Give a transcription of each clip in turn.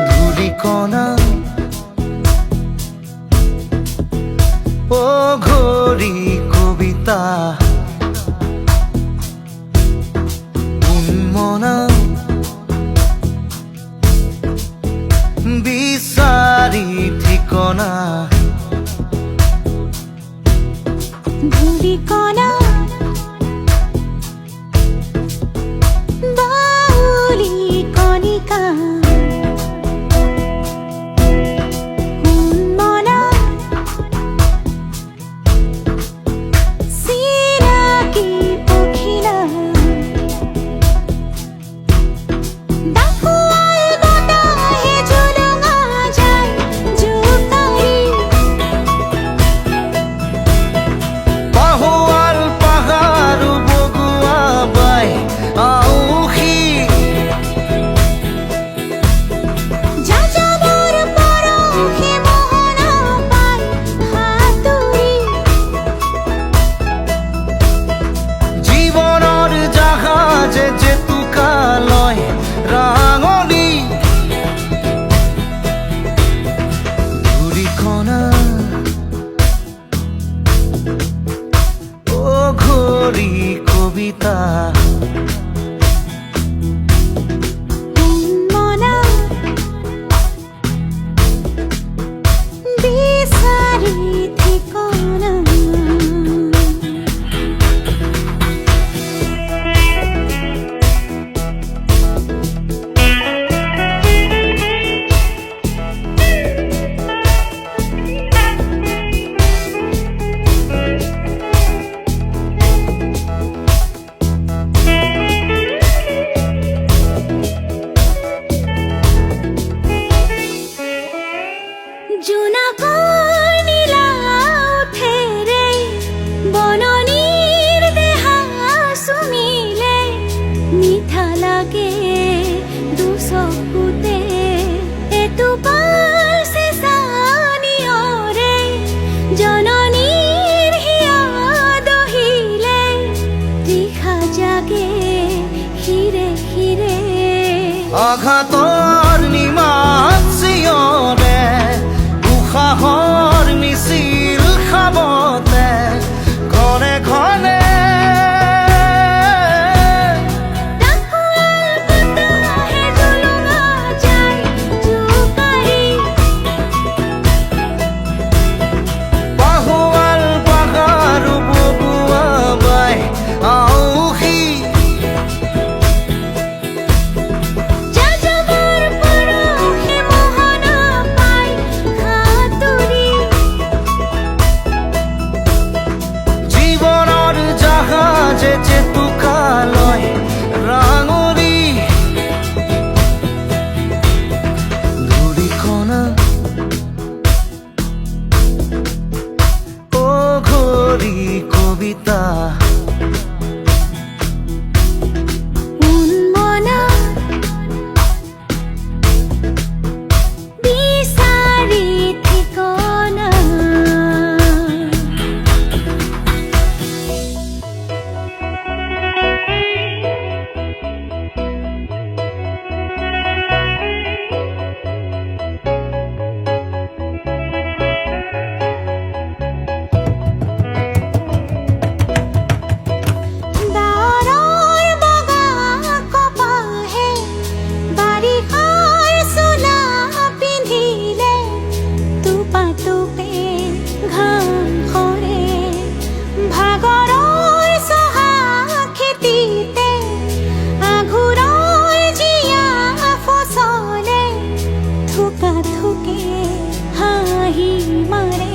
ধুলিকণা ও ঘড়ি কবিতা উন্মনা বিচারি ঠিকনা ধুলিকণা বাউলি কণিকা উন্মনা সিনাকি পখিলা ডাকুয়াল বতাহে ঝুলঙা যায় জোকারি পাহাড় পাহাড় বগুয়া বাই আউখি যাযাবর পরহে মোহনা পাই হাতুরি জীবনৰ জাহাজে জেতুকা লয় ৰাঙনি ধুলিকণা ও ঘড়ি কবিতা উন্মনা বিচাৰি ঠিকনা জোনাকৰ নীলা উঠে ৰে বননিৰ দেহা চুমিলে মিঠা লাগে দুচকুতে এটোপাল চেঁচানিয়ৰে জননীৰ হিয়া দহিলে তৃষা জাগে হিৰে হিৰে আঘাতৰ নিমাত চিঞৰে উশাহৰ মিছিল খাবতে ঘনে ঘনে ডাকুয়াল বতাহে ঝুলঙা যায় জোকাৰি পাহাড় পাহাড় বগুয়া বাই আউখি যাযাবৰ পৰহে মোহনা পাই হাতুৰি জীবনৰ জাহাজে জেতুকা লয় ৰাঙনি ধুলিকণা ও ঘড়ি কবিতা উন্মনা বিচাৰি ঠিকনা দাৰৰ বগা কপাহে বাৰিষাৰ চোলা পিন্ধিলে টোপে ঘাম সৰে ভাগৰৰ চহা খেতিতে আঘোৰৰ জীয়া ফচলে থোকা থোকে হাঁহি মাৰে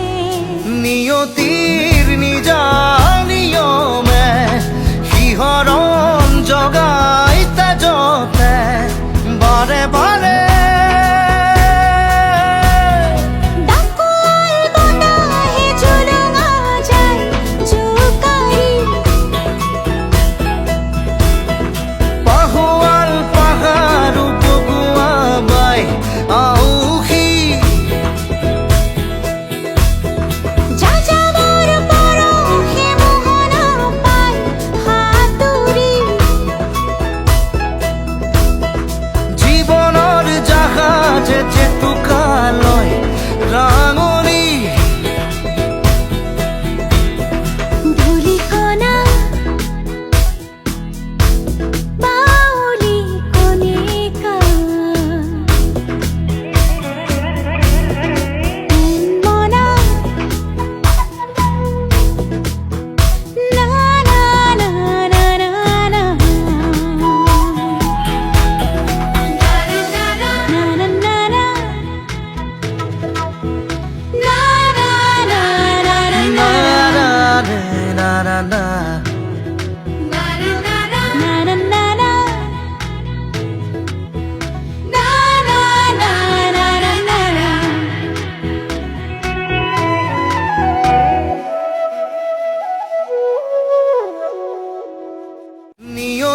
নিয়তিৰ নিজা নিয়মে শিহৰণ জগাই তেজতে বাৰে বাৰে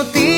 নিয়তি